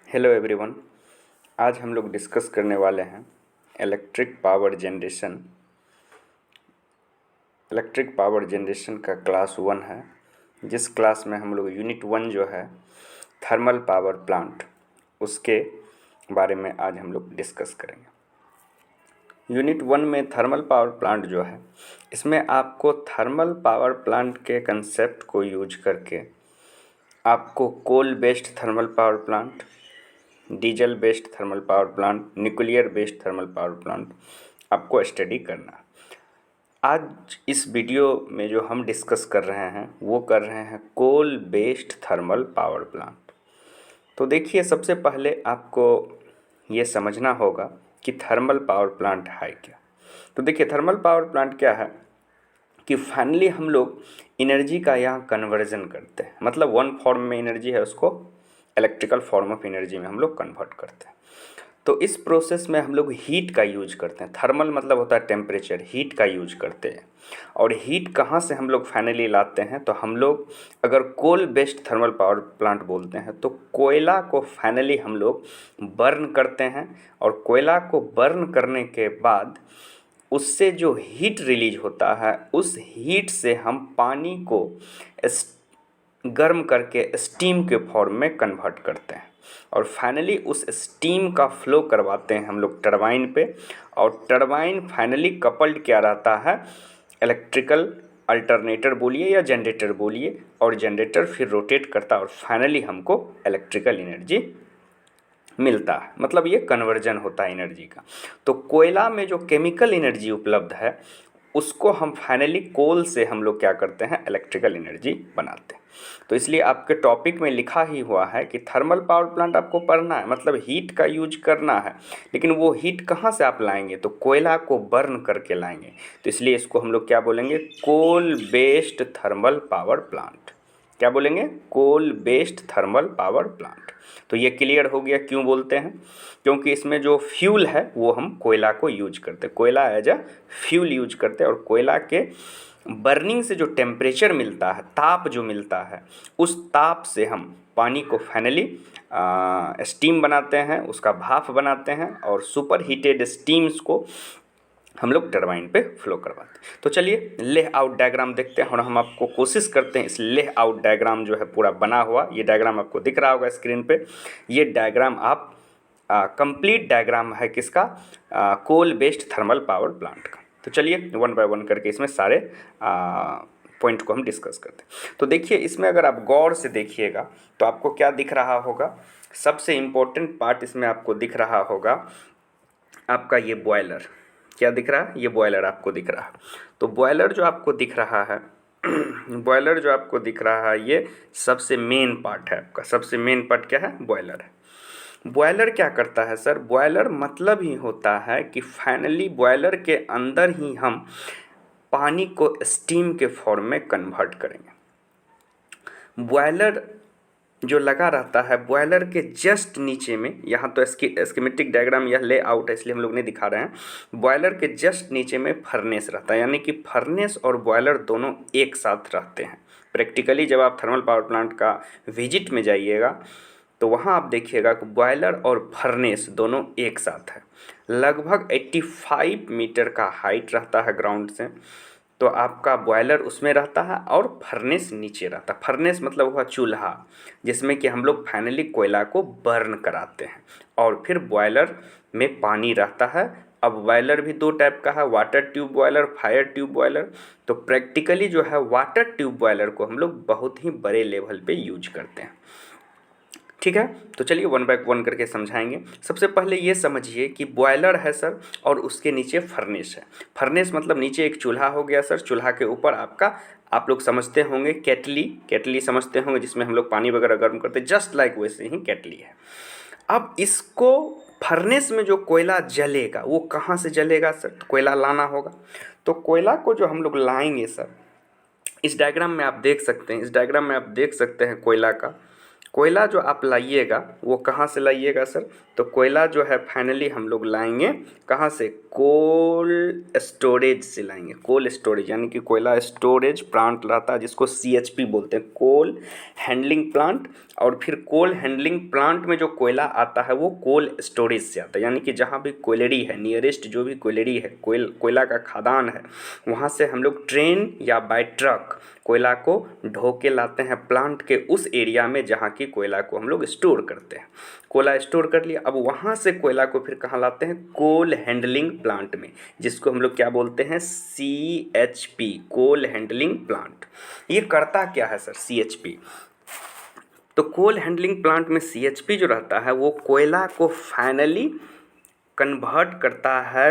Hello everyone. आज हम लोग डिस्कस करने वाले हैं electric power generation. Electric power generation का क्लास 1 है, जिस क्लास में हम लोग यूनिट 1 जो है थर्मल पावर प्लांट, उसके बारे में आज हम लोग डिस्कस करेंगे। यूनिट 1 में थर्मल पावर प्लांट जो है, इसमें आपको थर्मल पावर प्लांट के कंसेप्ट को यूज करके आपको coal based thermal power plant, diesel based thermal power plant, nuclear based thermal power plant आपको स्टडी करना है। आज इस वीडियो में जो हम डिस्कस कर रहे हैं वो कर रहे हैं coal based thermal power plant. तो देखिए, सबसे पहले आपको ये समझना होगा कि थर्मल पावर प्लांट है क्या। तो देखिए, थर्मल पावर प्लांट क्या है कि फाइनली हम लोग एनर्जी का यहाँ कन्वर्जन करते हैं, मतलब वन फॉर्म में एनर्जी है उसको इलेक्ट्रिकल फॉर्म ऑफ एनर्जी में हम लोग कन्वर्ट करते हैं। तो इस प्रोसेस में हम लोग हीट का यूज करते हैं। थर्मल मतलब होता है टेम्परेचर, हीट का यूज करते हैं। और हीट कहाँ से हम लोग फाइनली लाते हैं, तो हम लोग अगर coal based thermal power plant बोलते हैं तो कोयला को फाइनली हम लोग बर्न करते हैं। और कोयला को बर्न करने के बाद उससे जो हीट रिलीज होता है, उस हीट से हम पानी को गर्म करके स्टीम के फॉर्म में कन्वर्ट करते हैं। और फाइनली उस स्टीम का फ्लो करवाते हैं हम लोग टरबाइन पे। और टरबाइन फाइनली कपल्ड क्या रहता है, इलेक्ट्रिकल अल्टरनेटर बोलिए या जनरेटर बोलिए, और जनरेटर फिर रोटेट करता है और फाइनली हमको इलेक्ट्रिकल एनर्जी मिलता है। मतलब ये कन्वर्जन होता है एनर्जी का। तो कोयला में जो केमिकल एनर्जी उपलब्ध है, उसको हम फाइनली कोल से हम लोग क्या करते हैं, इलेक्ट्रिकल एनर्जी बनाते हैं। तो इसलिए आपके टॉपिक में लिखा ही हुआ है कि थर्मल पावर प्लांट आपको पढ़ना है, मतलब हीट का यूज करना है। लेकिन वो हीट कहाँ से आप लाएंगे, तो कोयला को बर्न करके लाएंगे। तो इसलिए इसको हम लोग क्या बोलेंगे, coal based thermal power plant. क्या बोलेंगे, coal based thermal power plant. तो ये क्लियर हो गया क्यों बोलते हैं, क्योंकि इसमें जो फ्यूल है वो हम कोयला को यूज करते हैं, कोयला एज अ फ्यूल यूज करते हैं। और कोयला के बर्निंग से जो टेम्परेचर मिलता है, ताप जो मिलता है, उस ताप से हम पानी को फाइनली स्टीम बनाते हैं, उसका भाप बनाते हैं। और सुपर हीटेड स्टीम्स को हम लोग टरबाइन पे फ्लो करवाते हैं। तो चलिए ले आउट डायग्राम देखते हैं और हम आपको कोशिश करते हैं इस ले आउट डायग्राम जो है पूरा बना हुआ, ये डायग्राम आपको दिख रहा होगा स्क्रीन पे। ये डायग्राम आप कंप्लीट डायग्राम है किसका, coal based thermal power plant का। तो चलिए वन बाय वन करके इसमें सारे पॉइंट को हम डिस्कस करते हैं। तो देखिए, इसमें अगर आप गौर से देखिएगा तो आपको क्या दिख रहा होगा, सबसे इम्पोर्टेंट पार्ट इसमें आपको दिख रहा होगा आपका ये बॉयलर। क्या दिख रहा है, ये बॉयलर आपको दिख रहा है। तो बॉयलर जो आपको दिख रहा है बॉयलर जो आपको दिख रहा है, ये सबसे मेन पार्ट है आपका। सबसे मेन पार्ट क्या है, बॉयलर है। बॉयलर क्या करता है सर, बॉयलर मतलब ही होता है कि फाइनली बॉयलर के अंदर ही हम पानी को स्टीम के फॉर्म में कन्वर्ट करेंगे। बॉयलर जो लगा रहता है, बॉयलर के जस्ट नीचे में, यहाँ तो स्कीमेटिक डायग्राम यह ले आउट है इसलिए हम लोग नहीं दिखा रहे हैं। बॉयलर के जस्ट नीचे में फर्नेस रहता है, यानी कि फर्नेस और बॉयलर दोनों एक साथ रहते हैं। प्रैक्टिकली जब आप थर्मल पावर प्लांट का विजिट में जाइएगा तो वहाँ आप देखिएगा कि बॉयलर और फर्नेस दोनों एक साथ है। लगभग 85 मीटर का हाइट रहता है ग्राउंड से। तो आपका बॉयलर उसमें रहता है और फर्नेस नीचे रहता है। फर्नेस मतलब हुआ चूल्हा, जिसमें कि हम लोग फाइनली कोयला को बर्न कराते हैं। और फिर बॉयलर में पानी रहता है। अब बॉयलर भी दो टाइप का है, water tube boiler, fire tube boiler. तो प्रैक्टिकली जो है वाटर ट्यूब बॉयलर को हम लोग बहुत ही बड़े लेवल पे यूज करते हैं। ठीक है, तो चलिए वन बाय वन करके समझाएंगे। सबसे पहले ये समझिए कि बॉयलर है सर, और उसके नीचे फर्नेस है। फर्नेस मतलब नीचे एक चूल्हा हो गया सर, चूल्हा के ऊपर आपका, आप लोग समझते होंगे केटली, केटली समझते होंगे, जिसमें हम लोग पानी वगैरह गर्म करते हैं, जस्ट लाइक वैसे ही केटली है। अब इसको फर्नेस में जो कोयला जलेगा वो कहाँ से जलेगा सर, तो कोयला लाना होगा। तो कोयला को जो हम लोग लाएंगे सर, इस डायग्राम में आप देख सकते हैं, इस डायग्राम में आप देख सकते हैं कोयला का कोयला जो आप लाइएगा वो कहाँ से लाइएगा सर? तो कोयला जो है फाइनली हम लोग लाएंगे कहाँ से? कोल स्टोरेज से लाएंगे। कोल स्टोरेज यानी कि कोयला स्टोरेज प्लांट रहता है जिसको CHP बोलते हैं, कोल हैंडलिंग प्लांट। और फिर कोल हैंडलिंग प्लांट में जो कोयला आता है वो कोल स्टोरेज से आता है, यानी कि जहाँ भी कोयलरी है, नियरेस्ट जो भी कोयलरी है, कोयला का खदान है, वहाँ से हम लोग ट्रेन या बाय ट्रक कोयला को ढो के लाते हैं प्लांट के उस एरिया में जहाँ की कोयला को हम लोग स्टोर करते हैं। कोयला स्टोर कर लिया, अब वहाँ से कोयला को फिर कहाँ लाते हैं? कोल हैंडलिंग प्लांट में, जिसको हम लोग क्या बोलते हैं? CHP, coal handling plant. ये करता क्या है सर CHP? तो कोल हैंडलिंग प्लांट में CHP जो रहता है वो कोयला को फाइनली कन्वर्ट करता है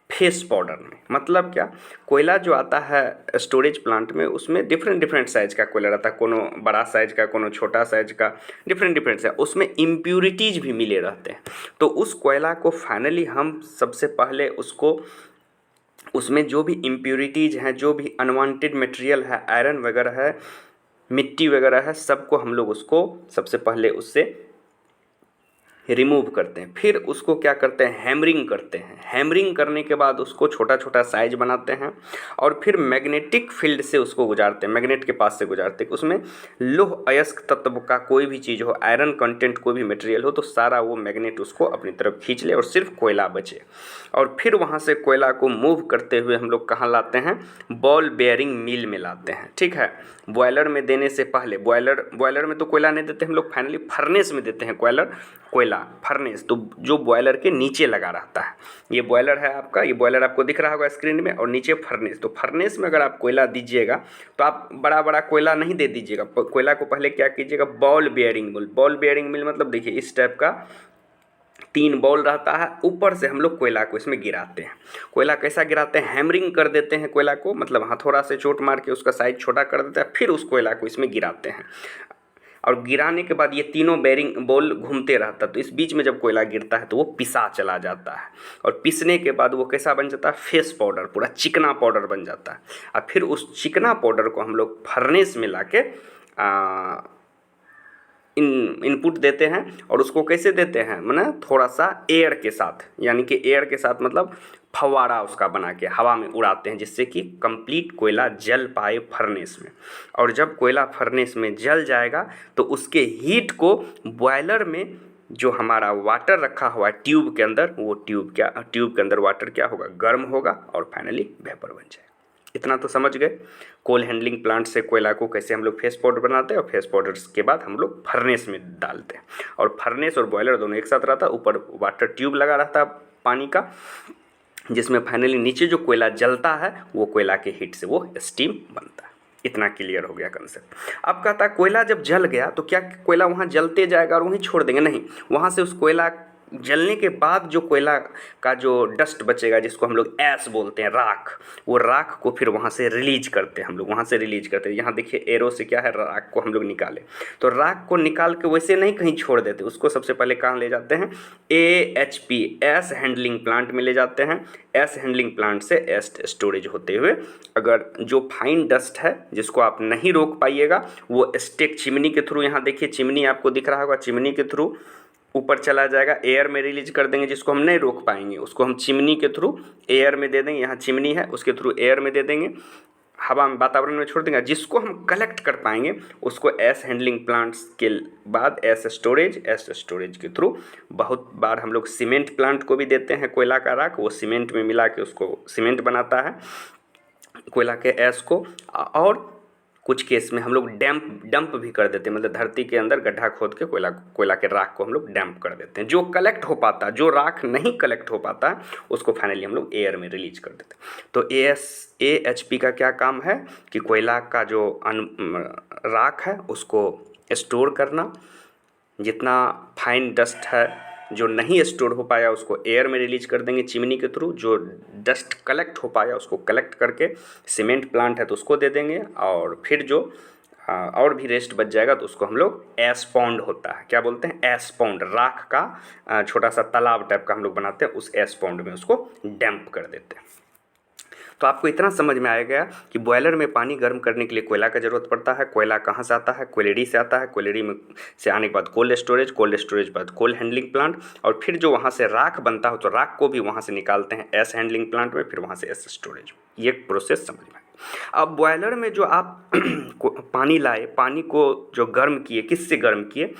फेस पाउडर में। मतलब क्या? कोयला जो आता है स्टोरेज प्लांट में उसमें डिफरेंट साइज़ का कोयला रहता है, कोनो बड़ा साइज़ का, कोनो छोटा साइज़ का, डिफरेंट साइज, उसमें इम्प्यूरिटीज भी मिले रहते हैं। तो उस कोयला को फाइनली हम सबसे पहले उसमें जो भी इम्प्यूरिटीज हैं, जो भी अनवांटेड मटेरियल है, आयरन वगैरह है, मिट्टी वगैरह है, सबको हम लोग उसको सबसे पहले उससे रिमूव करते हैं। फिर उसको क्या करते हैं? हैमरिंग करते हैं। हैमरिंग करने के बाद उसको छोटा छोटा साइज बनाते हैं और फिर मैग्नेटिक फील्ड से उसको गुजारते हैं, मैग्नेट के पास से गुजारते हैं। उसमें लौह अयस्क तत्व का कोई भी चीज़ हो, आयरन कंटेंट कोई भी मटेरियल हो, तो सारा वो मैग्नेट उसको अपनी तरफ खींच ले और सिर्फ कोयला बचे। और फिर वहाँ से कोयला को मूव करते हुए हम लोग कहाँ लाते हैं? बॉल बेयरिंग मिल में लाते हैं। ठीक है, बॉयलर में देने से पहले, बॉयलर में तो कोयला नहीं देते हम लोग, फाइनली फर्नेस में देते हैं कोयला फर्नेस, तो जो बॉयलर के नीचे लगा रहता है। ये बॉयलर है आपका, ये बॉयलर आपको दिख रहा होगा स्क्रीन में, और नीचे फर्नेस। तो फर्नेस में अगर आप कोयला दीजिएगा तो आप बड़ा बड़ा कोयला नहीं दे दीजिएगा। कोयला को पहले क्या कीजिएगा? बॉल बेयरिंग मिल मतलब देखिए इस टाइप का 3 बॉल रहता है, ऊपर से हम लोग कोयला को इसमें गिराते हैं। कोयला कैसा गिराते हैं? हैमरिंग कर देते हैं कोयला को, मतलब हथौड़ा से चोट मार के उसका साइज छोटा कर देते हैं, फिर उस कोयला को इसमें गिराते हैं। और गिराने के बाद ये तीनों बेरिंग बॉल घूमते रहता है, तो इस बीच में जब कोयला गिरता है तो वो पिसा चला जाता है। और पिसने के बाद वो कैसा बन जाता है? फेस पाउडर, पूरा चिकना पाउडर बन जाता है। और फिर उस चिकना पाउडर को हम लोग फर्नेस में लाके इनपुट देते हैं। और उसको कैसे देते हैं? माने थोड़ा सा एयर के साथ, यानी कि एयर के साथ मतलब फव्वारा उसका बना के हवा में उड़ाते हैं, जिससे कि कंप्लीट कोयला जल पाए फर्नेस में। और जब कोयला फर्नेस में जल जाएगा तो उसके हीट को बॉयलर में जो हमारा वाटर रखा हुआ है ट्यूब के अंदर, वो ट्यूब के अंदर वाटर क्या होगा? गर्म होगा और फाइनली वेपर बन जाएगा। इतना तो समझ गए कोल हैंडलिंग प्लांट से कोयला को कैसे हम लोग फेस पाउडर बनाते हैं, और फेस पाउडर के बाद हम लोग फर्नेस में डालते हैं। और फर्नेस और बॉयलर दोनों एक साथ रहता है, ऊपर वाटर ट्यूब लगा रहता है पानी का, जिसमें फाइनली नीचे जो कोयला जलता है वो कोयला के हीट से वो स्टीम बनता है। इतना क्लियर हो गया कंसेप्ट। अब कहता है कोयला जब जल गया तो क्या कोयला वहाँ जलते जाएगा और वहीं छोड़ देंगे? नहीं, वहाँ से उस कोयला जलने के बाद जो कोयला का जो डस्ट बचेगा, जिसको हम लोग ऐश बोलते हैं, राख, वो राख को फिर वहाँ से रिलीज करते हैं हम लोग, वहाँ से रिलीज करते हैं। यहाँ देखिए एरो से क्या है, राख को हम लोग निकाले, तो राख को निकाल के वैसे नहीं कहीं छोड़ देते, उसको सबसे पहले कहाँ ले जाते हैं? AHP, एश हैंडलिंग प्लांट में ले जाते हैं। एश हैंडलिंग प्लांट से एश स्टोरेज होते हुए अगर जो फाइन डस्ट है जिसको आप नहीं रोक पाइएगा, वो स्टेक चिमनी के थ्रू, यहाँ देखिए चिमनी आपको दिख रहा होगा, चिमनी के थ्रू ऊपर चला जाएगा, एयर में रिलीज कर देंगे, जिसको हम नहीं रोक पाएंगे उसको हम चिमनी के थ्रू एयर में दे देंगे। यहाँ चिमनी है, उसके थ्रू एयर में दे देंगे, हवा में, वातावरण में छोड़ देंगे। जिसको हम कलेक्ट कर पाएंगे उसको एश हैंडलिंग प्लांट्स के बाद एश स्टोरेज के थ्रू बहुत बार हम लोग सीमेंट प्लांट को भी देते हैं कोयला का राख, वो सीमेंट में मिला के उसको सीमेंट बनाता है कोयला के ऐश को। और कुछ केस में हम लोग डंप भी कर देते हैं, मतलब धरती के अंदर गड्ढा खोद के कोयला के राख को हम लोग डंप कर देते हैं। जो कलेक्ट हो पाता, जो राख नहीं कलेक्ट हो पाता उसको फाइनली हम लोग एयर में रिलीज कर देते हैं। तो AHP का क्या काम है कि कोयला का जो राख है उसको स्टोर करना, जितना फाइन डस्ट है जो नहीं स्टोर हो पाया उसको एयर में रिलीज कर देंगे चिमनी के थ्रू, जो डस्ट कलेक्ट हो पाया उसको कलेक्ट करके सीमेंट प्लांट है तो उसको दे देंगे, और फिर जो और भी रेस्ट बच जाएगा तो उसको हम लोग ऐश पॉन्ड होता है, क्या बोलते हैं? ऐश पॉन्ड, राख का छोटा सा तालाब टाइप का हम लोग बनाते हैं, उस ऐश पॉन्ड में उसको डंप कर देते हैं। तो आपको इतना समझ में आएगा कि बॉयलर में पानी गर्म करने के लिए कोयला का ज़रूरत पड़ता है। कोयला कहाँ से आता है? कोयलेरी से आता है। कोयलेरी में से आने के बाद कोल्ड स्टोरेज बाद कोल्ड हैंडलिंग प्लांट, और फिर जो वहाँ से राख बनता हो तो राख को भी वहाँ से निकालते हैं एस हैंडलिंग प्लांट में, फिर वहाँ से एस स्टोरेज। ये प्रोसेस समझ में। अब बॉयलर में जो आप पानी लाए, पानी को जो गर्म किए, किससे गर्म किए?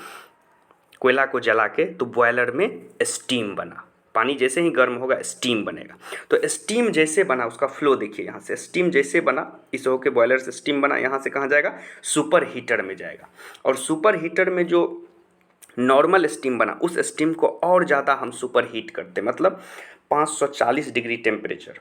कोयला को जला के, तो बॉयलर में स्टीम बना। पानी जैसे ही गर्म होगा स्टीम बनेगा। तो स्टीम जैसे बना, उसका फ्लो देखिए यहाँ से, स्टीम जैसे बना, इस होके बॉयलर से स्टीम बना, यहाँ से कहाँ जाएगा? सुपर हीटर में जाएगा। और सुपर हीटर में जो नॉर्मल स्टीम बना, उस स्टीम को और ज़्यादा हम सुपर हीट करते, मतलब 540 डिग्री टेम्परेचर,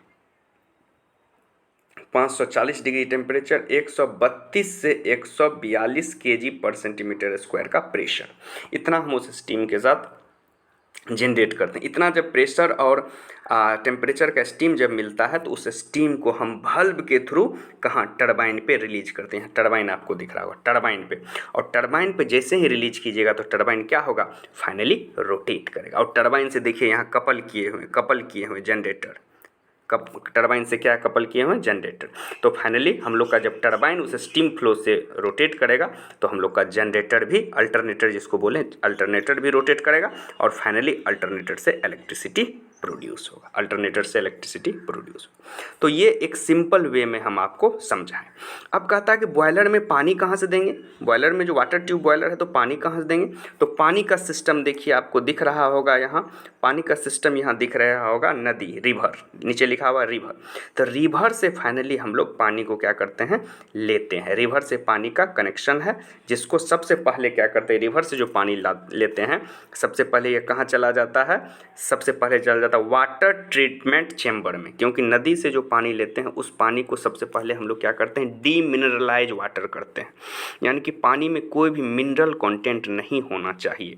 540 डिग्री टेम्परेचर, 132 से 142 kg पर सेंटीमीटर स्क्वायर का प्रेशर, इतना हम उस स्टीम के साथ जनरेट करते हैं। इतना जब प्रेशर और टेम्परेचर का स्टीम जब मिलता है, तो उस स्टीम को हम बल्ब के थ्रू कहाँ? टरबाइन पे रिलीज करते हैं। टरबाइन आपको दिख रहा होगा, टरबाइन पे। और टरबाइन पे जैसे ही रिलीज कीजिएगा तो टरबाइन क्या होगा? फाइनली रोटेट करेगा। और टरबाइन से देखिए यहाँ कपल किए हुए जनरेटर, टरबाइन से क्या कपल किए हुए? जनरेटर। तो फाइनली हम लोग का जब टरबाइन उस स्टीम फ्लो से रोटेट करेगा, तो हम लोग का जनरेटर भी, अल्टरनेटर जिसको बोलें, अल्टरनेटर भी रोटेट करेगा, और फाइनली अल्टरनेटर से इलेक्ट्रिसिटी प्रोड्यूस होगा, अल्टरनेटर से इलेक्ट्रिसिटी प्रोड्यूस होगा। तो ये एक सिंपल वे में हम आपको समझाएं। अब कहता है कि बॉयलर में पानी कहाँ से देंगे? बॉयलर में जो वाटर ट्यूब बॉयलर है, तो पानी कहाँ से देंगे? तो पानी का सिस्टम देखिए, आपको दिख रहा होगा यहाँ, पानी का सिस्टम यहाँ दिख रहा होगा, नदी, रिवर, नीचे लिखा हुआ रिवर। तो रिवर से फाइनली हम लोग पानी को क्या करते हैं? लेते हैं। रिवर से पानी का कनेक्शन है, जिसको सबसे पहले क्या करते हैं? रिवर से जो पानी लेते हैं, सबसे पहले ये कहाँ चला जाता है? सबसे पहले चला जाता है वाटर ट्रीटमेंट चैम्बर में, क्योंकि नदी से जो पानी लेते हैं, उस पानी को सबसे पहले हम लोग क्या करते हैं? डीमिनरलाइज वाटर करते हैं, यानी कि पानी में कोई भी मिनरल कंटेंट नहीं होना चाहिए।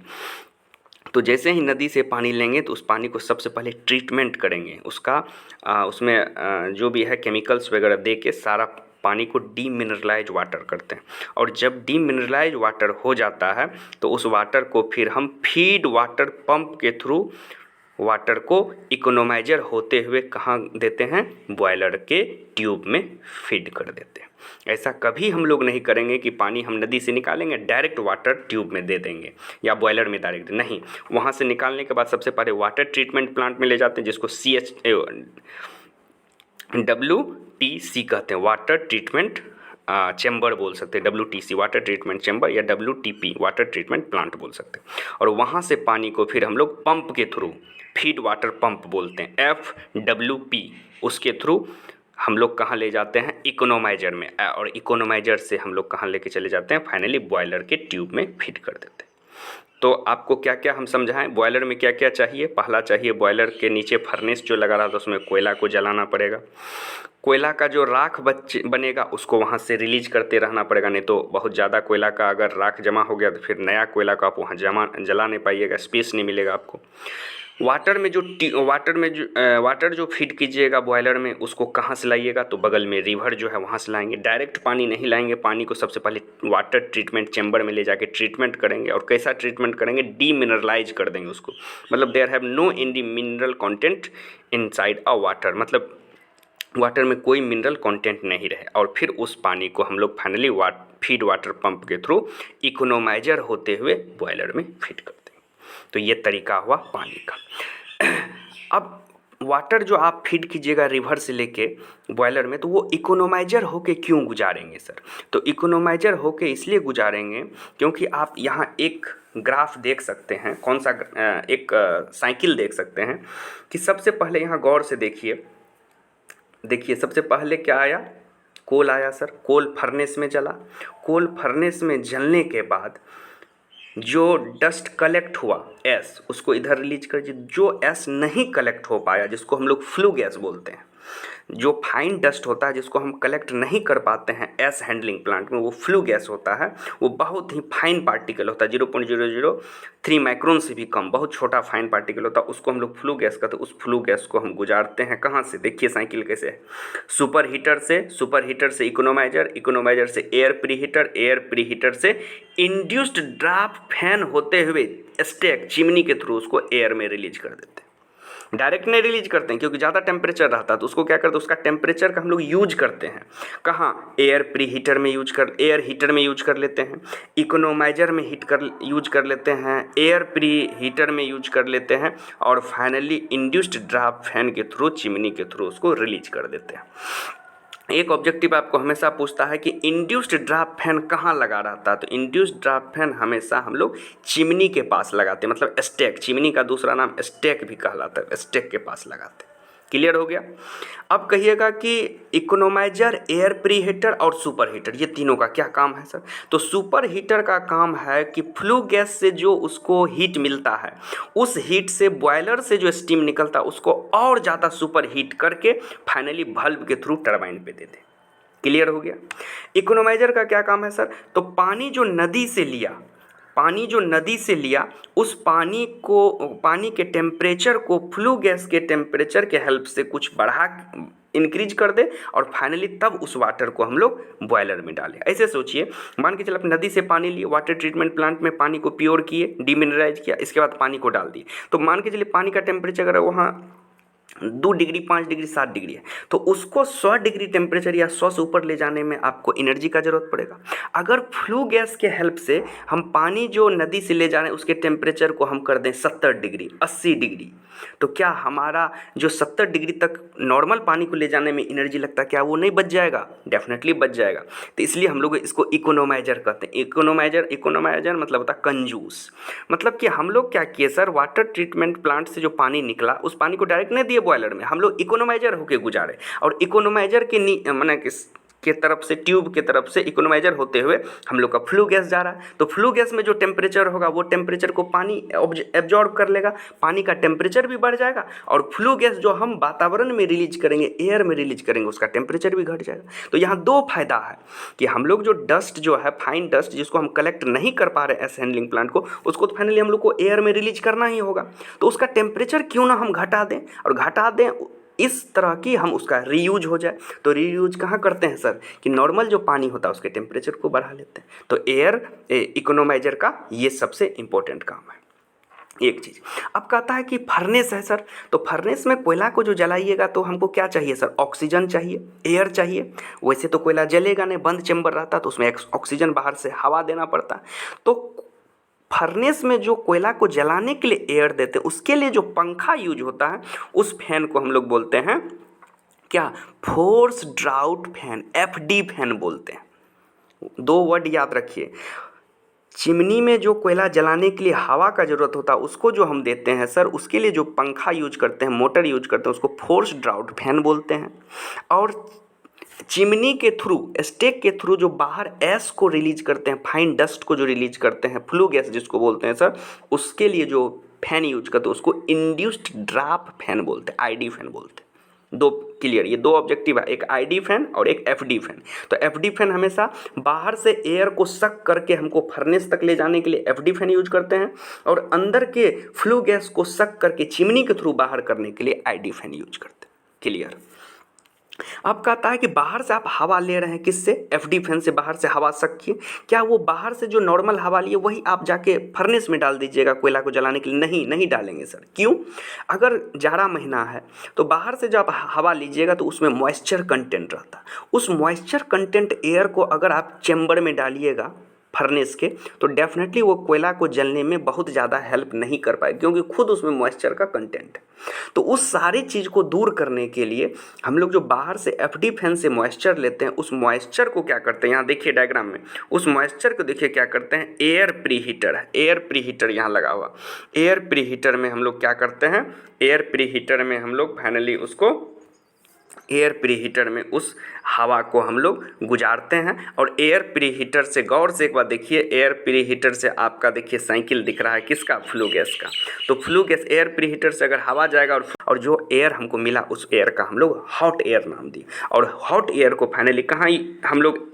तो जैसे ही नदी से पानी लेंगे, तो उस पानी को सबसे पहले ट्रीटमेंट करेंगे, उसका उसमें जो भी है केमिकल्स वगैरह दे के सारा पानी को डीमिनरलाइज वाटर करते हैं। और जब डीमिनरलाइज वाटर हो जाता है, तो उस वाटर को फिर हम फीड वाटर पंप के थ्रू वाटर को इकोनोमाइजर होते हुए कहाँ देते हैं? बॉयलर के ट्यूब में फीड कर देते हैं। ऐसा कभी हम लोग नहीं करेंगे कि पानी हम नदी से निकालेंगे डायरेक्ट वाटर ट्यूब में दे देंगे या बॉयलर में डायरेक्ट, नहीं। वहाँ से निकालने के बाद सबसे पहले वाटर ट्रीटमेंट प्लांट में ले जाते हैं, जिसको WTC कहते हैं, वाटर ट्रीटमेंट चैम्बर बोल सकते हैं, WTC वाटर ट्रीटमेंट चैम्बर, या WTP वाटर ट्रीटमेंट प्लांट बोल सकते हैं। और वहाँ से पानी को फिर हम लोग पंप के थ्रू, फीड वाटर पंप बोलते हैं, FWP, उसके थ्रू हम लोग कहाँ ले जाते हैं? इकोनोमाइजर में। और इकोनोमाइजर से हम लोग कहाँ लेके चले जाते हैं? फाइनली बॉयलर के ट्यूब में फिट कर देते हैं। तो आपको क्या क्या हम समझाएं? बॉयलर में क्या क्या चाहिए? पहला चाहिए, बॉयलर के नीचे फर्नेस जो लगा रहा था, उसमें कोयला को जलाना पड़ेगा। कोयला का जो राख बनेगा, उसको वहाँ से रिलीज करते रहना पड़ेगा, नहीं तो बहुत ज़्यादा कोयला का अगर राख जमा हो गया, तो फिर नया कोयला को आप वहाँ जला नहीं पाइएगा, स्पेस नहीं मिलेगा आपको। वाटर जो फीड कीजिएगा बॉयलर में, उसको कहाँ से लाइएगा? तो बगल में रिवर जो है, वहाँ से लाएंगे। डायरेक्ट पानी नहीं लाएंगे, पानी को सबसे पहले वाटर ट्रीटमेंट चैम्बर में ले जाके ट्रीटमेंट करेंगे। और कैसा ट्रीटमेंट करेंगे? डीमिनरलाइज कर देंगे उसको, मतलब there have no any mineral content inside a water, मतलब वाटर में कोई मिनरल कंटेंट नहीं रहे। और फिर उस पानी को हम लोग फाइनली फीड वाटर पंप के थ्रू इकोनोमाइजर होते हुए बॉयलर में फिट करते हैं। तो ये तरीका हुआ पानी का। अब वाटर जो आप फीड कीजिएगा रिवर से लेके बॉयलर में, तो वो इकोनोमाइजर होके क्यों गुजारेंगे सर? तो इकोनोमाइजर होके इसलिए गुजारेंगे क्योंकि आप यहाँ एक ग्राफ देख सकते हैं, कौन सा? एक साइकिल देख सकते हैं कि सबसे पहले यहाँ गौर से देखिए, सबसे पहले क्या आया? कोल आया सर। कोल फर्नेस में जला। कोल फर्नेस में जलने के बाद जो डस्ट कलेक्ट हुआ एस, उसको इधर रिलीज कर दीजिए। जो एस नहीं कलेक्ट हो पाया, जिसको हम लोग फ्लू गैस बोलते हैं, जो फाइन डस्ट होता है जिसको हम कलेक्ट नहीं कर पाते हैं एस हैंडलिंग प्लांट में, वो फ्लू गैस होता है। वो बहुत ही फाइन पार्टिकल होता है, 0.003 माइक्रोन से भी कम, बहुत छोटा फाइन पार्टिकल होता है। उसको हम लोग फ्लू गैस कहते हैं। उस फ्लू गैस को हम गुजारते हैं कहाँ से? देखिए साइकिल कैसे है। सुपर हीटर से इकोनोमाइजर से एयर प्रीहीटर से इंड्यूस्ड ड्राफ्ट फैन होते हुए स्टैक चिमनी के थ्रू उसको एयर में रिलीज कर देते हैं। डायरेक्ट नहीं रिलीज करते हैं क्योंकि ज़्यादा टेम्परेचर रहता है, तो उसको क्या करते हैं, उसका टेम्परेचर का हम लोग यूज करते हैं कहाँ, एयर प्री हीटर में एयर हीटर में यूज कर लेते हैं, इकोनोमाइजर में यूज कर लेते हैं, एयर प्री हीटर में यूज कर लेते हैं, और फाइनली इंड्यूस्ड ड्राफ्ट फैन के थ्रू, चिमनी के थ्रू उसको रिलीज कर देते हैं। एक ऑब्जेक्टिव आपको हमेशा पूछता है कि इंड्यूस्ड ड्राफ्ट फैन कहाँ लगा रहता है, तो इंड्यूस्ड ड्राफ्ट फैन हमेशा हम लोग चिमनी के पास लगाते हैं, मतलब स्टैक, चिमनी का दूसरा नाम स्टैक भी कहलाता है, स्टैक के पास लगाते हैं। क्लियर हो गया। अब कहिएगा कि इकोनोमाइजर, एयर प्री हीटर और सुपर हीटर, ये तीनों का क्या काम है सर, तो सुपर हीटर का काम है कि फ्लू गैस से जो उसको हीट मिलता है, उस हीट से बॉयलर से जो स्टीम निकलता है उसको और ज़्यादा सुपर हीट करके फाइनली बल्ब के थ्रू टरबाइन पे देते। क्लियर हो गया। इकोनोमाइजर का क्या काम है सर, तो पानी जो नदी से लिया उस पानी के टेम्परेचर को फ्लू गैस के टेम्परेचर के हेल्प से कुछ बढ़ा इंक्रीज कर दे और फाइनली तब उस वाटर को हम लोग बॉयलर में डालें। ऐसे सोचिए, मान के चलो आप नदी से पानी लिए, वाटर ट्रीटमेंट प्लांट में पानी को प्योर किए, डीमिनरलाइज किया, इसके बाद पानी को डाल दिए, तो मान के चलिए पानी का टेम्परेचर अगर वहाँ 2 डिग्री, 5 डिग्री, 7 डिग्री है, तो उसको 100 डिग्री टेम्परेचर या 100 से ऊपर ले जाने में आपको एनर्जी का ज़रूरत पड़ेगा। अगर फ्लू गैस के हेल्प से हम पानी जो नदी से ले जा रहे हैं उसके टेम्परेचर को हम कर दें 70 डिग्री, 80 डिग्री, तो क्या हमारा जो 70 डिग्री तक नॉर्मल पानी को ले जाने में एनर्जी लगता है, क्या वो नहीं बच जाएगा? डेफिनेटली बच जाएगा। तो इसलिए हम लोग इसको इकोनोमाइजर कहते हैं। इकोनोमाइजर मतलब होता है कंजूस। मतलब कि हम लोग क्या किए सर, वाटर ट्रीटमेंट प्लांट से जो पानी निकला उस पानी को डायरेक्ट नहीं दिए बॉयलर में, हम लोग इकोनोमाइजर होके गुजारे, और इकोनोमाइजर के माने के तरफ से, ट्यूब के तरफ से इकोनोमाइजर होते हुए हम लोग का फ्लू गैस जा रहा है, तो फ्लू गैस में जो टेम्परेचर होगा वो टेम्परेचर को पानी एब्जॉर्ब कर लेगा, पानी का टेम्परेचर भी बढ़ जाएगा, और फ्लू गैस जो हम वातावरण में रिलीज करेंगे, एयर में रिलीज करेंगे, उसका टेम्परेचर भी घट जाएगा। तो यहाँ 2 फायदा है कि हम लोग जो डस्ट जो है, फाइन डस्ट जिसको हम कलेक्ट नहीं कर पा रहे हैं एस हैंडलिंग प्लांट को, उसको तो फाइनली हम लोग को एयर में रिलीज करना ही होगा, तो उसका टेम्परेचर क्यों ना हम घटा दें, और घटा दें इस तरह की हम उसका रीयूज हो जाए। तो रीयूज कहाँ करते हैं सर, कि नॉर्मल जो पानी होता है उसके टेम्परेचर को बढ़ा लेते हैं। तो एयर इकोनोमाइजर का ये सबसे इम्पोर्टेंट काम है। एक चीज़ अब कहता है कि फर्नेस है सर, तो फर्नेस में कोयला को जो जलाइएगा तो हमको क्या चाहिए सर, ऑक्सीजन चाहिए, एयर चाहिए। वैसे तो कोयला जलेगा नहीं, बंद चैम्बर रहता तो उसमें ऑक्सीजन बाहर से हवा देना पड़ता। तो फर्नेस में जो कोयला को जलाने के लिए एयर देते हैं, उसके लिए जो पंखा यूज होता है उस फैन को हम लोग बोलते हैं क्या, force drought fan, FD fan बोलते हैं। 2 वर्ड याद रखिए, चिमनी में जो कोयला जलाने के लिए हवा का ज़रूरत होता है उसको जो हम देते हैं सर, उसके लिए जो पंखा यूज करते हैं, मोटर यूज करते हैं, उसको फोर्स ड्राउट फैन बोलते हैं। और चिमनी के थ्रू, स्टेक के थ्रू जो बाहर ऐश को रिलीज करते हैं, फाइन डस्ट को जो रिलीज करते हैं, फ्लू गैस जिसको बोलते हैं सर, उसके लिए जो फैन यूज करते हैं उसको इंड्यूस्ड ड्राफ्ट फैन बोलते हैं, आईडी फैन बोलते हैं। 2 क्लियर, ये 2 ऑब्जेक्टिव है, एक आईडी फैन और एक एफडी फैन। तो एफडी फैन हमेशा बाहर से एयर को सक करके हमको फर्नेस तक ले जाने के लिए एफडी फैन यूज करते हैं, और अंदर के फ्लू गैस को सक करके चिमनी के थ्रू बाहर करने के लिए आईडी फैन यूज करते हैं। क्लियर। अब कहता है कि बाहर से आप हवा ले रहे हैं, किससे, एफडी फैन से बाहर से हवा सक किए, क्या वो बाहर से जो नॉर्मल हवा लिए वही आप जाके फर्नेस में डाल दीजिएगा कोयला को जलाने के लिए? नहीं डालेंगे सर। क्यों? अगर जाड़ा महीना है तो बाहर से जब हवा लीजिएगा तो उसमें मॉइस्चर कंटेंट रहता है, उस मॉइस्चर कंटेंट एयर को अगर आप चैम्बर में डालिएगा फर्नेस के, तो डेफिनेटली वो कोयला को जलने में बहुत ज़्यादा हेल्प नहीं कर पाए, क्योंकि खुद उसमें मॉइस्चर का कंटेंट है। तो उस सारी चीज़ को दूर करने के लिए हम लोग जो बाहर से एफडी फैन से मॉइस्चर लेते हैं, उस मॉइस्चर को क्या करते हैं, यहाँ देखिए डायग्राम में, उस मॉइस्चर को देखिए क्या करते हैं, एयर प्री हीटर है, एयर प्री हीटर यहाँ लगा हुआ, एयर प्री हीटर में हम लोग क्या करते हैं, एयर प्री हीटर में हम लोग फाइनली उसको, एयर प्री हीटर में उस हवा को हम लोग गुजारते हैं। और एयर प्री हीटर से गौर से एक बार देखिए, एयर प्री हीटर से आपका देखिए साइकिल दिख रहा है, किसका, फ्लू गैस का। तो flue gas air pre heater से अगर हवा जाएगा और जो एयर हमको मिला उस एयर का हम लोग हॉट एयर नाम दिए, और हॉट एयर को फाइनली कहाँ हम लोग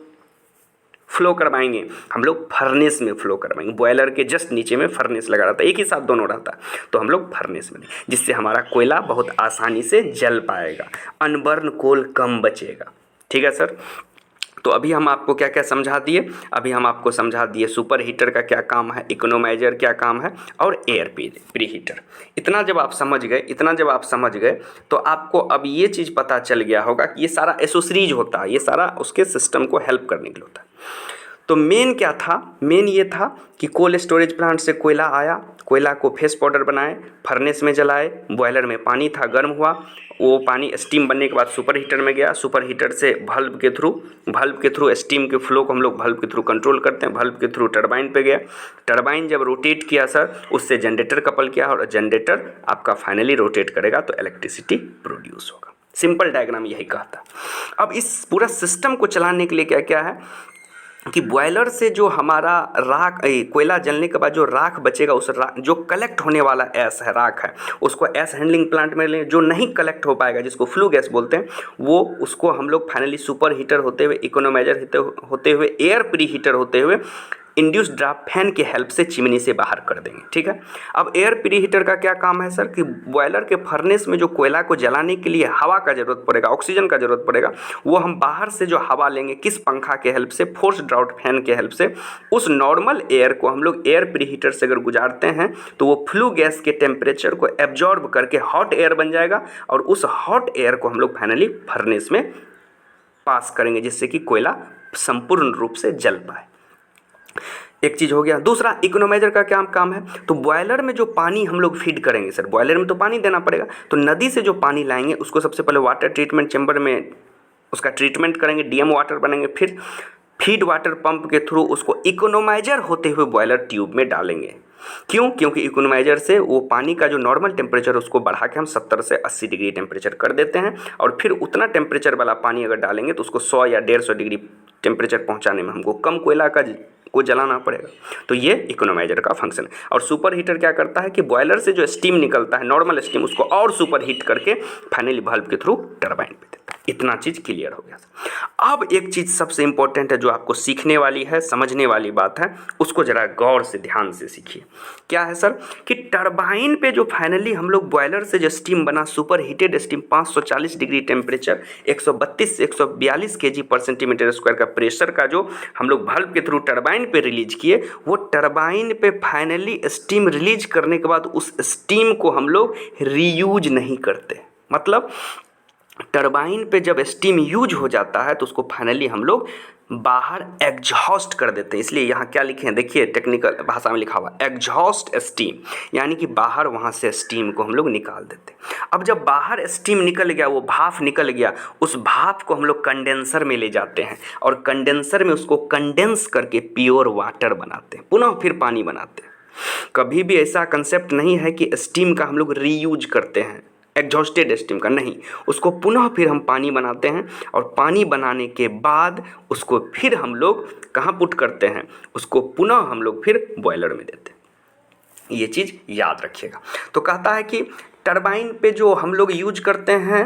फ्लो करवाएंगे, हम लोग फर्नेस में फ्लो करवाएंगे। बॉयलर के जस्ट नीचे में फर्नेस लगा रहता है, एक ही साथ दोनों रहता है, तो हम लोग फर्नेस में, जिससे हमारा कोयला बहुत आसानी से जल पाएगा, अनबर्न कोल कम बचेगा। ठीक है सर। तो अभी हम आपको क्या क्या समझा दिए, अभी हम आपको समझा दिए सुपर हीटर का क्या काम है, इकोनोमाइजर क्या काम है और एयर प्री हीटर। इतना जब आप समझ गए तो आपको अब ये चीज़ पता चल गया होगा कि ये सारा एसोसीरीज होता है, ये सारा उसके सिस्टम को हेल्प करने के लिए होता है। तो मेन क्या था, मेन ये था कि कोल्ड स्टोरेज प्लांट से कोयला आया, कोयला को फेस पाउडर बनाए, फर्नेस में जलाए, बॉयलर में पानी था गर्म हुआ, वो पानी स्टीम बनने के बाद सुपर हीटर में गया, सुपर हीटर से भल्ब के थ्रू स्टीम के फ्लो को हम लोग भल्ब के थ्रू कंट्रोल करते हैं, भल्ब के थ्रू टरबाइन पे गया, टरबाइन जब रोटेट किया सर उससे जनरेटर कपल किया और जनरेटर आपका फाइनली रोटेट करेगा तो इलेक्ट्रिसिटी प्रोड्यूस होगा। सिंपल डायग्राम यही कहता। अब इस पूरा सिस्टम को चलाने के लिए क्या क्या है कि बॉयलर से जो हमारा राख कोयला जलने के बाद जो राख बचेगा, उस जो कलेक्ट होने वाला ऐश है, राख है, उसको ऐश हैंडलिंग प्लांट में लें, जो नहीं कलेक्ट हो पाएगा जिसको फ्लू गैस बोलते हैं, वो उसको हम लोग फाइनली सुपर हीटर होते हुए, इकोनोमाइजर होते हुए, एयर प्री हीटर होते हुए इंड्यूस ड्राफ्ट फैन के हेल्प से चिमनी से बाहर कर देंगे। ठीक है। अब एयर प्री हीटर का क्या काम है सर कि बॉयलर के फर्नेस में जो कोयला को जलाने के लिए हवा का ज़रूरत पड़ेगा, ऑक्सीजन का ज़रूरत पड़ेगा, वो हम बाहर से जो हवा लेंगे किस पंखा के हेल्प से, फोर्स ड्राफ्ट फैन के हेल्प से, उस नॉर्मल एयर को हम लोग एयर प्री हीटर से अगर गुजारते हैं तो वो फ्लू गैस के टेम्परेचर को एब्जॉर्ब करके हॉट एयर बन जाएगा और उस हॉट एयर को हम लोग फाइनली फर्नेस में पास करेंगे जिससे कि कोयला संपूर्ण रूप से जल पाए। एक चीज़ हो गया। दूसरा, इकोनोमाइजर का क्या काम है, तो बॉयलर में जो पानी हम लोग फीड करेंगे सर, बॉयलर में तो पानी देना पड़ेगा, तो नदी से जो पानी लाएंगे उसको सबसे पहले वाटर ट्रीटमेंट चैम्बर में उसका ट्रीटमेंट करेंगे, डीएम वाटर बनेंगे, फिर फीड वाटर पंप के थ्रू उसको इकोनोमाइजर होते हुए बॉयलर ट्यूब में डालेंगे। क्यों? क्योंकि इकोनोमाइजर से वो पानी का जो नॉर्मल टेम्परेचर उसको बढ़ा के हम 70 से 80 डिग्री टेम्परेचर कर देते हैं और फिर उतना टेम्परेचर वाला पानी अगर डालेंगे तो उसको 100 या 150 डिग्री टेम्परेचर पहुंचाने में हमको कम कोयला को जलाना पड़ेगा। तो ये इकोनोमाइजर का फंक्शन है। और सुपर हीटर क्या करता है कि बॉयलर से जो स्टीम निकलता है, नॉर्मल स्टीम, उसको और सुपर हीट करके फाइनली वाल्व के थ्रू टरबाइन पे देता है। इतना चीज़ क्लियर हो गया। अब एक चीज़ सबसे इंपॉर्टेंट है जो आपको सीखने वाली है, समझने वाली बात है, उसको ज़रा गौर से ध्यान से सीखिए। क्या है सर कि टरबाइन पे जो फाइनली हम लोग बॉयलर से जो स्टीम बना, super heated steam, 540 degree temperature, 132 से 142 kg पर सेंटीमीटर स्क्वायर का प्रेशर का जो हम लोग वाल्व के थ्रू टरबाइन पे रिलीज किए, वो टरबाइन पे फाइनली स्टीम रिलीज करने के बाद उस स्टीम को हम लोग रीयूज नहीं करते। मतलब टरबाइन पे जब स्टीम यूज हो जाता है तो उसको फाइनली हम लोग बाहर एग्जॉस्ट कर देते हैं। इसलिए यहाँ क्या लिखे हैं देखिए, टेक्निकल भाषा में लिखा हुआ एग्जॉस्ट स्टीम, यानी कि बाहर वहाँ से स्टीम को हम लोग निकाल देते हैं। अब जब बाहर स्टीम निकल गया, वो भाप निकल गया, उस भाप को हम लोग कंडेंसर में ले जाते हैं और कंडेंसर में उसको कंडेंस करके प्योर वाटर बनाते हैं, पुनः फिर पानी बनाते हैं। कभी भी ऐसा कंसेप्ट नहीं है कि स्टीम का हम लोग रीयूज करते हैं, एग्जॉस्टेड स्टीम का नहीं, उसको पुनः फिर हम पानी बनाते हैं और पानी बनाने के बाद उसको फिर हम लोग कहाँ पुट करते हैं, उसको पुनः हम लोग फिर बॉयलर में देते हैं। ये चीज़ याद रखिएगा। तो कहता है कि टरबाइन पे जो हम लोग यूज करते हैं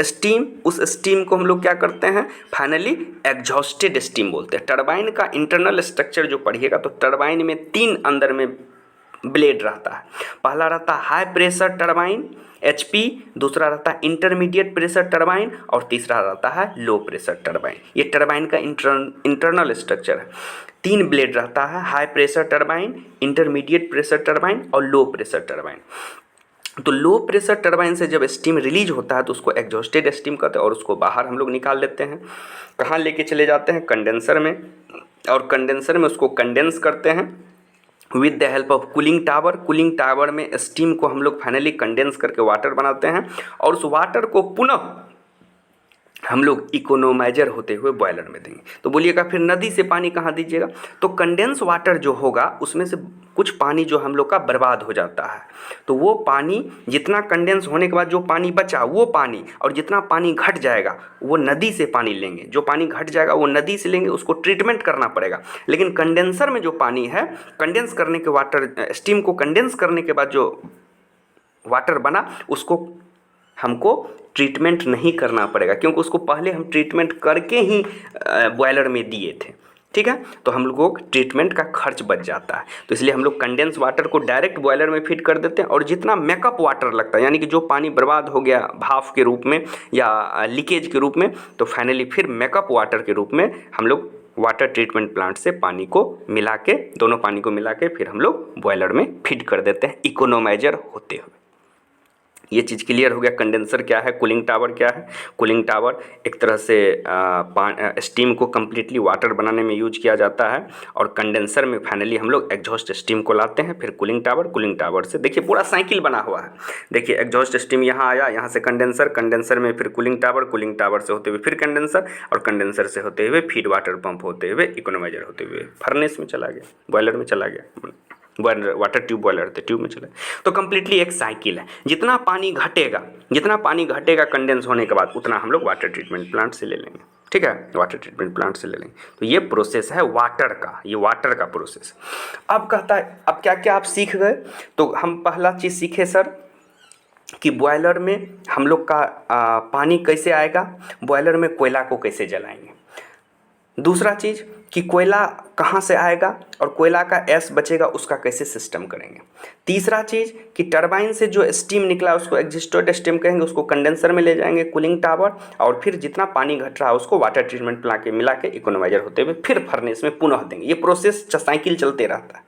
स्टीम, उस स्टीम को हम लोग क्या करते हैं, फाइनली एग्जॉस्टेड स्टीम बोलते हैं। टरबाइन का इंटरनल स्ट्रक्चर जो पढ़िएगा तो टरबाइन में 3 अंदर में ब्लेड रहता है। पहला रहता है हाई प्रेशर टरबाइन HP, दूसरा रहता है इंटरमीडिएट प्रेशर टरबाइन और तीसरा रहता है लो प्रेशर टरबाइन। ये टरबाइन का इंटरनल स्ट्रक्चर है। 3 ब्लेड रहता है, high pressure turbine, intermediate pressure turbine और लो प्रेशर टरबाइन। तो लो प्रेशर टरबाइन से जब स्टीम रिलीज होता है तो उसको एग्जॉस्टेड स्टीम कहते हैं और उसको बाहर हम लोग निकाल लेते हैं। कहाँ लेके चले जाते हैं, कंडेंसर में, और कंडेंसर में उसको कंडेंस करते हैं with the help of cooling tower. Cooling tower में स्टीम को हम लोग फाइनली कंडेंस करके वाटर बनाते हैं और उस वाटर को पुनः हम लोग इकोनोमाइजर होते हुए बॉयलर में देंगे। तो बोलिएगा फिर नदी से पानी कहाँ दीजिएगा, तो कंडेंस वाटर जो होगा उसमें से कुछ पानी जो हम लोग का बर्बाद हो जाता है, तो वो पानी जितना कंडेंस होने के बाद जो पानी बचा वो पानी, और जितना पानी घट जाएगा वो नदी से पानी लेंगे। जो पानी घट जाएगा वो नदी से लेंगे, उसको ट्रीटमेंट करना पड़ेगा। लेकिन कंडेंसर में जो पानी है, कंडेंस करने के वाटर, स्टीम को कंडेंस करने के बाद जो वाटर बना उसको हमको ट्रीटमेंट नहीं करना पड़ेगा, क्योंकि उसको पहले हम ट्रीटमेंट करके ही बॉयलर में दिए थे। ठीक है। तो हम लोगों को ट्रीटमेंट का खर्च बच जाता है। तो इसलिए हम लोग कंडेंस वाटर को डायरेक्ट बॉयलर में फीड कर देते हैं, और जितना मेकअप वाटर लगता है, यानी कि जो पानी बर्बाद हो गया भाप के रूप में या लीकेज के रूप में, तो फाइनली फिर मेकअप वाटर के रूप में हम लोग वाटर ट्रीटमेंट प्लांट से पानी को मिला के, दोनों पानी को मिला के फिर हम लोग बॉयलर में फीड कर देते हैं इकोनोमाइजर होते हुए। ये चीज़ क्लियर हो गया। कंडेंसर क्या है, कूलिंग टावर क्या है। कूलिंग टावर एक तरह से स्टीम को कम्प्लीटली वाटर बनाने में यूज किया जाता है, और कंडेंसर में फाइनली हम लोग एग्जॉस्ट स्टीम को लाते हैं, फिर कूलिंग टावर से देखिए पूरा साइकिल बना हुआ है। देखिए एग्जॉस्ट स्टीम यहाँ आया, यहाँ से कंडेंसर में फिर कूलिंग टावर से होते हुए फिर कंडेंसर, और कंडेंसर से होते हुए फीड वाटर पंप होते हुए इकोनोमाइजर होते हुए फर्नेस में चला गया, बॉयलर में चला गया। वाटर ट्यूब बॉयलर थे, ट्यूब में चले। तो कम्प्लीटली एक साइकिल है। जितना पानी घटेगा कंडेंस होने के बाद, उतना हम लोग वाटर ट्रीटमेंट प्लांट से ले लेंगे। ठीक है, वाटर ट्रीटमेंट प्लांट से ले लेंगे। तो ये प्रोसेस है वाटर का, ये वाटर का प्रोसेस। अब कहता है अब क्या क्या आप सीख गए। तो हम पहला चीज़ सीखे सर कि बॉयलर में हम लोग का पानी कैसे आएगा, बॉयलर में कोयला को कैसे जलाएंगे। दूसरा चीज़ कि कोयला कहाँ से आएगा और कोयला का ऐश बचेगा, उसका कैसे सिस्टम करेंगे। तीसरा चीज़ कि टरबाइन से जो स्टीम निकला उसको एग्जिस्टेड स्टीम कहेंगे, उसको कंडेंसर में ले जाएंगे कूलिंग टावर, और फिर जितना पानी घट रहा है उसको वाटर ट्रीटमेंट प्लांट के मिला के इकोनोमाइजर होते हुए फिर फर्नेस में पुनः देंगे। ये प्रोसेस साइकिल चलते रहता है।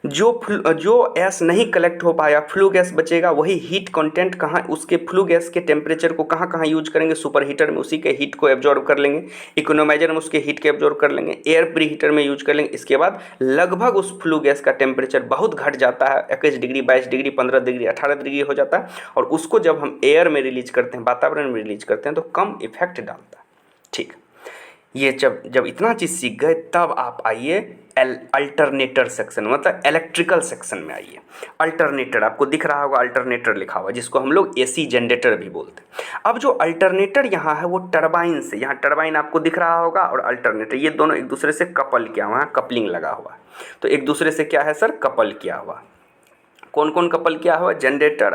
जो ऐश नहीं कलेक्ट हो पाया, फ्लू गैस बचेगा, वही हीट कंटेंट कहाँ, उसके फ्लू गैस के टेम्परेचर को कहाँ कहाँ यूज करेंगे, सुपर हीटर में उसी के हीट को एब्जॉर्ब कर लेंगे, इकोनोमाइजर में उसके हीट के एब्जॉर्ब कर लेंगे, एयर प्री हीटर में यूज कर लेंगे। इसके बाद लगभग उस फ्लू गैस का टेम्परेचर बहुत घट जाता है, 21 डिग्री 22 डिग्री 15 डिग्री 18 डिग्री हो जाता है, और उसको जब हम एयर में रिलीज करते हैं, वातावरण में रिलीज करते हैं, तो कम इफेक्ट डालता है। ठीक, ये जब इतना चीज़ सीख गए, तब आप आइए अल्टरनेटर सेक्शन, मतलब इलेक्ट्रिकल सेक्शन में आइए। अल्टरनेटर आपको दिख रहा होगा, अल्टरनेटर लिखा हुआ, जिसको हम लोग एसी जनरेटर भी बोलते हैं। अब जो अल्टरनेटर यहाँ है वो टरबाइन से, यहाँ टरबाइन आपको दिख रहा होगा और अल्टरनेटर, ये दोनों एक दूसरे से कपल किया हुआ है, कपलिंग लगा हुआ है। तो एक दूसरे से क्या है सर, कपल किया हुआ। कौन कौन कपल किया हुआ, जनरेटर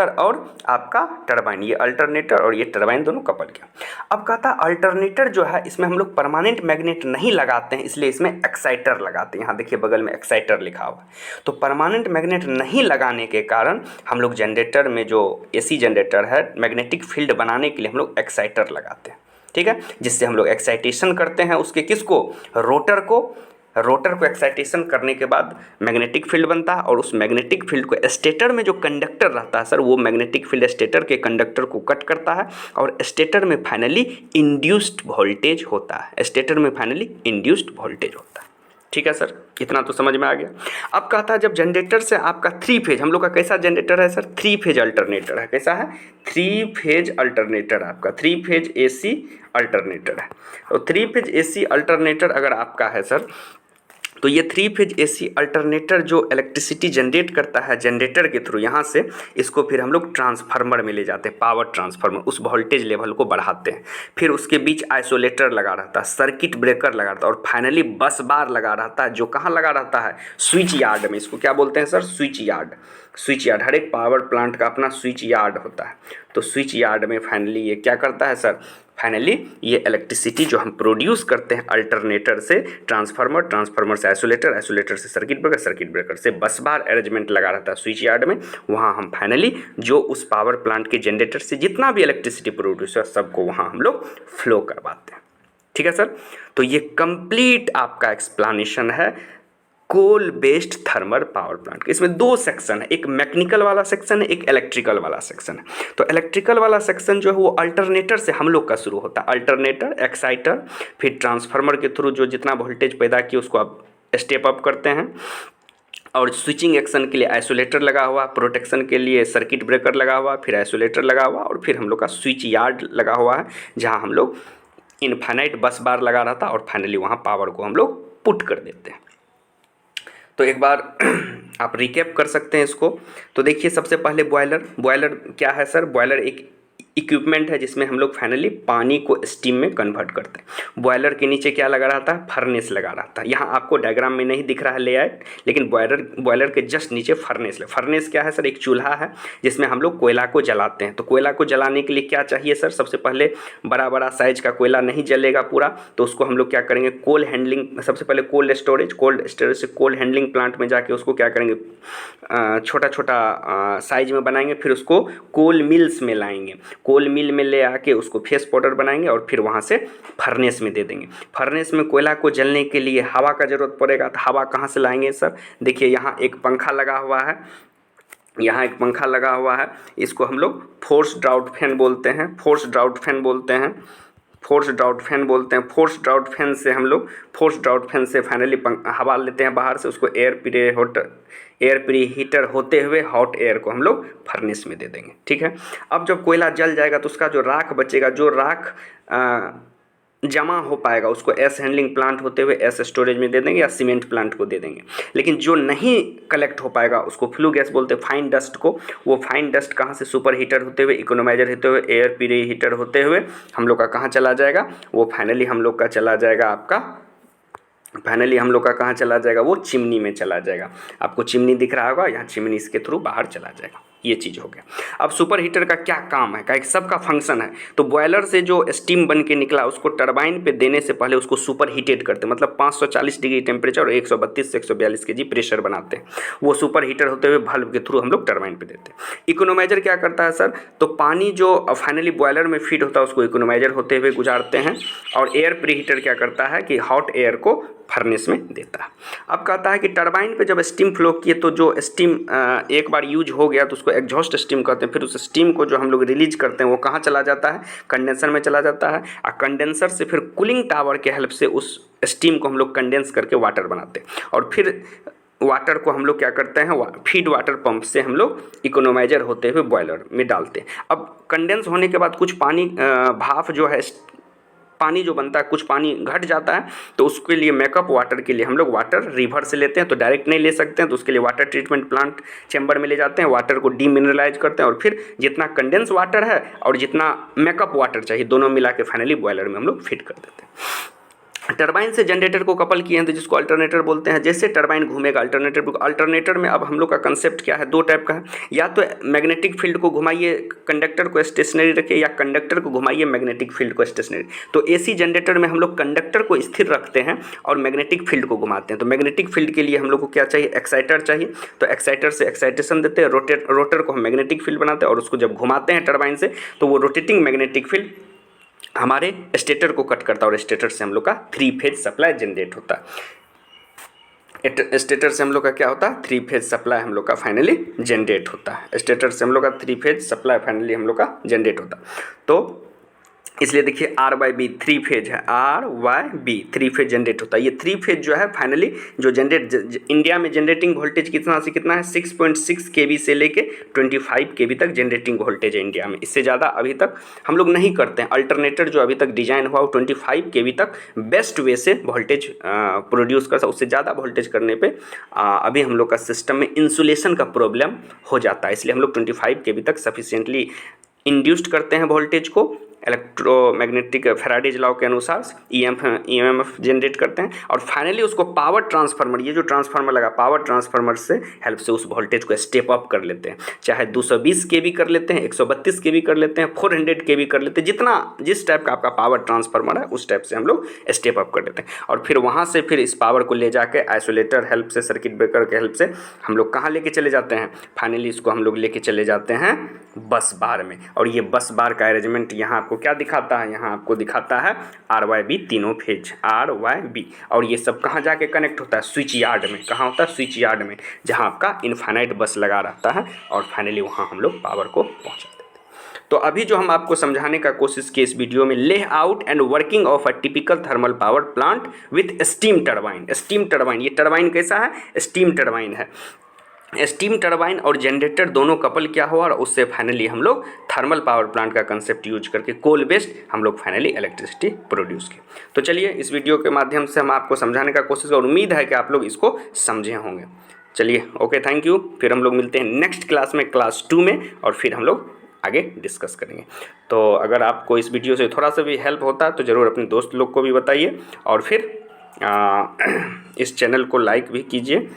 और आपका टरबाइन, ये अल्टरनेटर और ये टरबाइन दोनों कपल किया। अब कहता अल्टरनेटर जो है, इसमें हम लोग परमानेंट मैग्नेट नहीं लगाते हैं, इसलिए इसमें एक्साइटर लगाते हैं। यहाँ देखिए बगल में एक्साइटर लिखा हुआ है। तो परमानेंट मैग्नेट नहीं लगाने के कारण हम लोग जनरेटर में, जो एसी जनरेटर है, मैग्नेटिक फील्ड बनाने के लिए हम लोग एक्साइटर लगाते हैं। ठीक है, जिससे हम लोग एक्साइटेशन करते हैं उसके, किसको, रोटर को एक्साइटेशन करने के बाद मैग्नेटिक फील्ड बनता है, और उस मैग्नेटिक फील्ड को स्टेटर में जो कंडक्टर रहता है सर, वो मैग्नेटिक फील्ड स्टेटर के कंडक्टर को कट करता है, और स्टेटर में फाइनली इंड्यूस्ड वोल्टेज होता है। ठीक है सर, इतना तो समझ में आ गया। अब कहता है जब जनरेटर से आपका 3 फेज, हम लोग का कैसा जनरेटर है सर, 3 फेज अल्टरनेटर है। कैसा है, 3 फेज अल्टरनेटर आपका, 3 फेज एसी अल्टरनेटर है। और 3 फेज एसी अल्टरनेटर अगर आपका है सर, तो ये 3 फेज एसी अल्टरनेटर जो इलेक्ट्रिसिटी जनरेट करता है जनरेटर के थ्रू, यहाँ से इसको फिर हम लोग ट्रांसफार्मर में ले जाते हैं, पावर ट्रांसफार्मर, उस वोल्टेज लेवल को बढ़ाते हैं। फिर उसके बीच आइसोलेटर लगा रहता है, सर्किट ब्रेकर लगा रहता है, और फाइनली बस बार लगा रहता है, जो कहाँ लगा रहता है, स्विच यार्ड में। इसको क्या बोलते हैं सर, स्विच यार्ड। हर एक पावर प्लांट का अपना स्विच यार्ड होता है। तो स्विच यार्ड में फाइनली ये क्या करता है सर, फाइनली ये इलेक्ट्रिसिटी जो हम प्रोड्यूस करते हैं अल्टरनेटर से ट्रांसफार्मर से आइसोलेटर से सर्किट ब्रेकर से बस बार अरेंजमेंट लगा रहता है स्विच यार्ड में। वहाँ हम फाइनली जो उस पावर प्लांट के जनरेटर से जितना भी इलेक्ट्रिसिटी प्रोड्यूस है, सबको वहाँ हम लोग फ्लो करवाते हैं। ठीक है सर, तो ये कंप्लीट आपका एक्सप्लेनेशन है coal based thermal power plant. इसमें 2 सेक्शन है, एक मैकेनिकल वाला सेक्शन है, एक इलेक्ट्रिकल वाला सेक्शन है। तो इलेक्ट्रिकल वाला सेक्शन जो है वो अल्टरनेटर से हम लोग का शुरू होता है, अल्टरनेटर, एक्साइटर, फिर ट्रांसफार्मर के थ्रू जो जितना वोल्टेज पैदा किए उसको आप स्टेप अप करते हैं, और स्विचिंग एक्शन के लिए आइसोलेटर लगा हुआ, प्रोटेक्शन के लिए सर्किट ब्रेकर लगा हुआ, फिर आइसोलेटर लगा हुआ, और फिर हम लोग का स्विच यार्ड लगा हुआ है, जहाँ हम लोग इनफाइनाइट बस बार लगा रहा था, और फाइनली वहाँ पावर को हम लोग पुट कर देते हैं। तो एक बार आप रिकैप कर सकते हैं इसको। तो देखिए सबसे पहले बॉयलर क्या है सर, बॉयलर एक इक्विपमेंट है जिसमें हम लोग फाइनली पानी को स्टीम में कन्वर्ट करते हैं। बॉयलर के नीचे क्या लगा रहता है, फर्नेस लगा रहता है। यहाँ आपको डायग्राम में नहीं दिख रहा है लेआउट, लेकिन बॉयलर के जस्ट नीचे फर्नेस है। फर्नेस क्या है सर, एक चूल्हा है जिसमें हम लोग कोयला को जलाते हैं। तो कोयला को जलाने के लिए क्या चाहिए सर, सबसे पहले बड़ा बड़ा साइज का कोयला नहीं जलेगा पूरा, तो उसको हम लोग क्या करेंगे, कोल हैंडलिंग, सबसे पहले कोल्ड स्टोरेज से कोल्ड हैंडलिंग प्लांट में जाके उसको क्या करेंगे, छोटा छोटा साइज में बनाएंगे, फिर उसको कोल मिल्स में लाएंगे। कोल मिल में ले आके उसको फेस पाउडर बनाएंगे और फिर वहाँ से फर्नेस में दे देंगे। फर्नेस में कोयला को जलने के लिए हवा का ज़रूरत पड़ेगा, तो हवा कहाँ से लाएंगे सर, देखिए यहाँ एक पंखा लगा हुआ है, यहाँ एक पंखा लगा हुआ है, इसको हम लोग फोर्स ड्राउट फैन बोलते हैं। फोर्स ड्राउट फैन से हम लोग फाइनली हवा लेते हैं बाहर से, उसको एयर प्रीहीटर होते हुए हॉट एयर को हम लोग फर्नेस में दे देंगे। ठीक है, अब जब कोयला जल जाएगा तो उसका जो राख बचेगा, जो राख जमा हो पाएगा, उसको एस हैंडलिंग प्लांट होते हुए एस स्टोरेज में दे देंगे या सीमेंट प्लांट को दे देंगे। लेकिन जो नहीं कलेक्ट हो पाएगा उसको फ्लू गैस बोलते हैं, फाइन डस्ट को। वो फाइन डस्ट कहाँ से, सुपर हीटर होते हुए, इकोनोमाइजर होते हुए, एयर प्रीहीटर होते हुए हम लोग का कहाँ चला जाएगा, वो फाइनली हम लोग का चला जाएगा कहाँ चला जाएगा, वो चिमनी में चला जाएगा। आपको चिमनी दिख रहा होगा, यहाँ चिमनी इसके थ्रू बाहर चला जाएगा। ये चीज़ हो गया। अब सुपर हीटर का क्या काम है, क्या सबका फंक्शन है, तो बॉयलर से जो स्टीम बन के निकला उसको टरबाइन पे देने से पहले उसको सुपर हीटेड करते हैं, मतलब 540 डिग्री टेम्परेचर और 132 से 142 kg प्रेशर बनाते हैं। वो सुपर हीटर होते हुए वाल्व के थ्रू हम लोग टरबाइन पे देते हैं। इकोनोमाइजर क्या करता है सर, तो पानी जो फाइनली बॉयलर में फीड होता है उसको इकोनोमाइजर होते हुए गुजारते हैं, और एयर प्रीहीटर क्या करता है कि हॉट एयर को फर्नेस में देता है। अब कहता है कि टरबाइन पे जब स्टीम फ्लो किए तो जो स्टीम एक बार यूज हो गया तो उसको एग्जॉस्ट स्टीम कहते हैं। फिर उस स्टीम को जो हम लोग रिलीज करते हैं वो कहाँ चला जाता है, कंडेंसर में चला जाता है, और कंडेंसर से फिर कूलिंग टावर के हेल्प से उस स्टीम को हम लोग कंडेंस करके वाटर बनाते हैं, और फिर वाटर को हम लोग क्या करते हैं, फीड वाटर पंप से हम लोग इकोनोमाइजर होते हुए बॉयलर में डालते हैं। अब कंडेंस होने के बाद कुछ पानी भाप जो है, पानी जो बनता है, कुछ पानी घट जाता है, तो उसके लिए मेकअप वाटर के लिए हम लोग वाटर रिवर से लेते हैं। तो डायरेक्ट नहीं ले सकते हैं, तो उसके लिए वाटर ट्रीटमेंट प्लांट चैम्बर में ले जाते हैं, वाटर को डीमिनरलाइज करते हैं, और फिर जितना कंडेंस वाटर है और जितना मेकअप वाटर चाहिए दोनों मिला के फाइनली बॉयलर में हम लोग फिट कर देते हैं। टरबाइन से जनरेटर को कपल किए हैं तो जिसको अल्टरनेटर बोलते हैं। जैसे टरबाइन घूमेगा अल्टरनेटर में अब हम लोग का कंसेप्ट क्या है, दो टाइप का है, या तो मैग्नेटिक फील्ड को घुमाइए कंडक्टर को स्टेशनरी रखिए, या कंडक्टर को घुमाइए मैग्नेटिक फील्ड को स्टेशनरी। तो एसी जनरेटर में हम लोग कंडक्टर को स्थिर रखते हैं और मैग्नेटिक फील्ड को घुमाते हैं। तो मैग्नेटिक फील्ड के लिए हम लोग को क्या चाहिए, एक्साइटर चाहिए, तो एक्साइटर से एक्साइटेशन देते हैं, रोटर को हम मैग्नेटिक फील्ड बनाते हैं, और उसको जब घुमाते हैं टरबाइन से तो वो रोटेटिंग मैग्नेटिक फील्ड हमारे स्टेटर को कट करता है, और स्टेटर से हम लोग का 3 फेज सप्लाई जनरेट होता है। स्टेटर से हम लोग का क्या होता है, 3 फेज सप्लाई हम लोग का फाइनली जनरेट होता है। स्टेटर से हम लोग का 3 फेज सप्लाई फाइनली हम लोग का जनरेट होता है। तो इसलिए देखिए R/B 3 फेज है, R/B 3 फेज जनरेट होता है। ये 3 फेज जो है फाइनली जो इंडिया में जनरेटिंग वोल्टेज कितना से कितना है, 6.6 kV से लेके 25 kV तक जनरेटिंग वोल्टेज है इंडिया में। इससे ज़्यादा अभी तक हम लोग नहीं करते हैं। अल्टरनेटर जो अभी तक डिजाइन हुआ वो 25 kV तक बेस्ट वे से वोल्टेज प्रोड्यूस करता है। उससे ज़्यादा वोल्टेज करने पर अभी हम लोग का सिस्टम में इंसुलेशन का प्रॉब्लम हो जाता है, इसलिए हम लोग 25 kV तक सफिशिएंटली इंड्यूस्ड करते हैं वोल्टेज को। इलेक्ट्रोमैग्नेटिक फैराडेज लॉ के अनुसार EMF जनरेट करते हैं, और फाइनली उसको पावर ट्रांसफार्मर, ये जो ट्रांसफार्मर लगा पावर ट्रांसफार्मर से हेल्प से उस वोल्टेज को स्टेप अप कर लेते हैं। चाहे 220 kV कर लेते हैं, 132 kV कर लेते हैं, 400 kV कर लेते हैं, जिस टाइप का आपका पावर ट्रांसफार्मर है उस टाइप से हम लोग स्टेप अप कर लेते हैं। और फिर वहाँ से फिर इस पावर को ले जाके आइसोलेटर हेल्प से, सर्किट ब्रेकर के हेल्प से हम लोग कहाँ लेके चले जाते हैं, फाइनली इसको हम लोग लेके चले जाते हैं बस बार में। और ये बस बार का अरेंजमेंट यहाँ आपको क्या दिखाता है, यहाँ आपको दिखाता है R/B तीनों फेज R/B। और ये सब कहाँ जाके कनेक्ट होता है, स्विच यार्ड में। कहाँ होता है, स्विच यार्ड में, जहाँ आपका इनफाइनाइट बस लगा रहता है, और फाइनली वहाँ हम लोग पावर को पहुँचा देते हैं। तो अभी जो हम आपको समझाने का कोशिश की इस वीडियो में, layout and working of a typical thermal power plant with steam turbine. Steam turbine, ये टरबाइन कैसा है, स्टीम टरबाइन है। स्टीम टरबाइन और जनरेटर दोनों कपल क्या हुआ, और उससे फाइनली हम लोग थर्मल पावर प्लांट का कंसेप्ट यूज करके कोल बेस्ड हम लोग फाइनली इलेक्ट्रिसिटी प्रोड्यूस की। तो चलिए इस वीडियो के माध्यम से हम आपको समझाने का कोशिश, और उम्मीद है कि आप लोग इसको समझे होंगे। चलिए ओके, थैंक यू। फिर हम लोग मिलते हैं नेक्स्ट क्लास में, क्लास 2 में, और फिर हम लोग आगे डिस्कस करेंगे। तो अगर आपको इस वीडियो से थोड़ा सा भी हेल्प होता है तो ज़रूर अपने दोस्त लोग को भी बताइए, और फिर इस चैनल को लाइक भी कीजिए।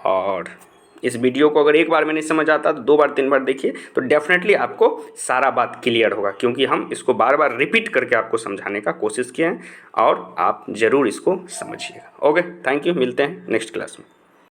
और इस वीडियो को अगर एक बार में नहीं समझ आता तो 2 बार 3 बार देखिए, तो डेफिनेटली आपको सारा बात क्लियर होगा, क्योंकि हम इसको बार बार रिपीट करके आपको समझाने का कोशिश किए हैं, और आप ज़रूर इसको समझिएगा। ओके, थैंक यू, मिलते हैं नेक्स्ट क्लास में।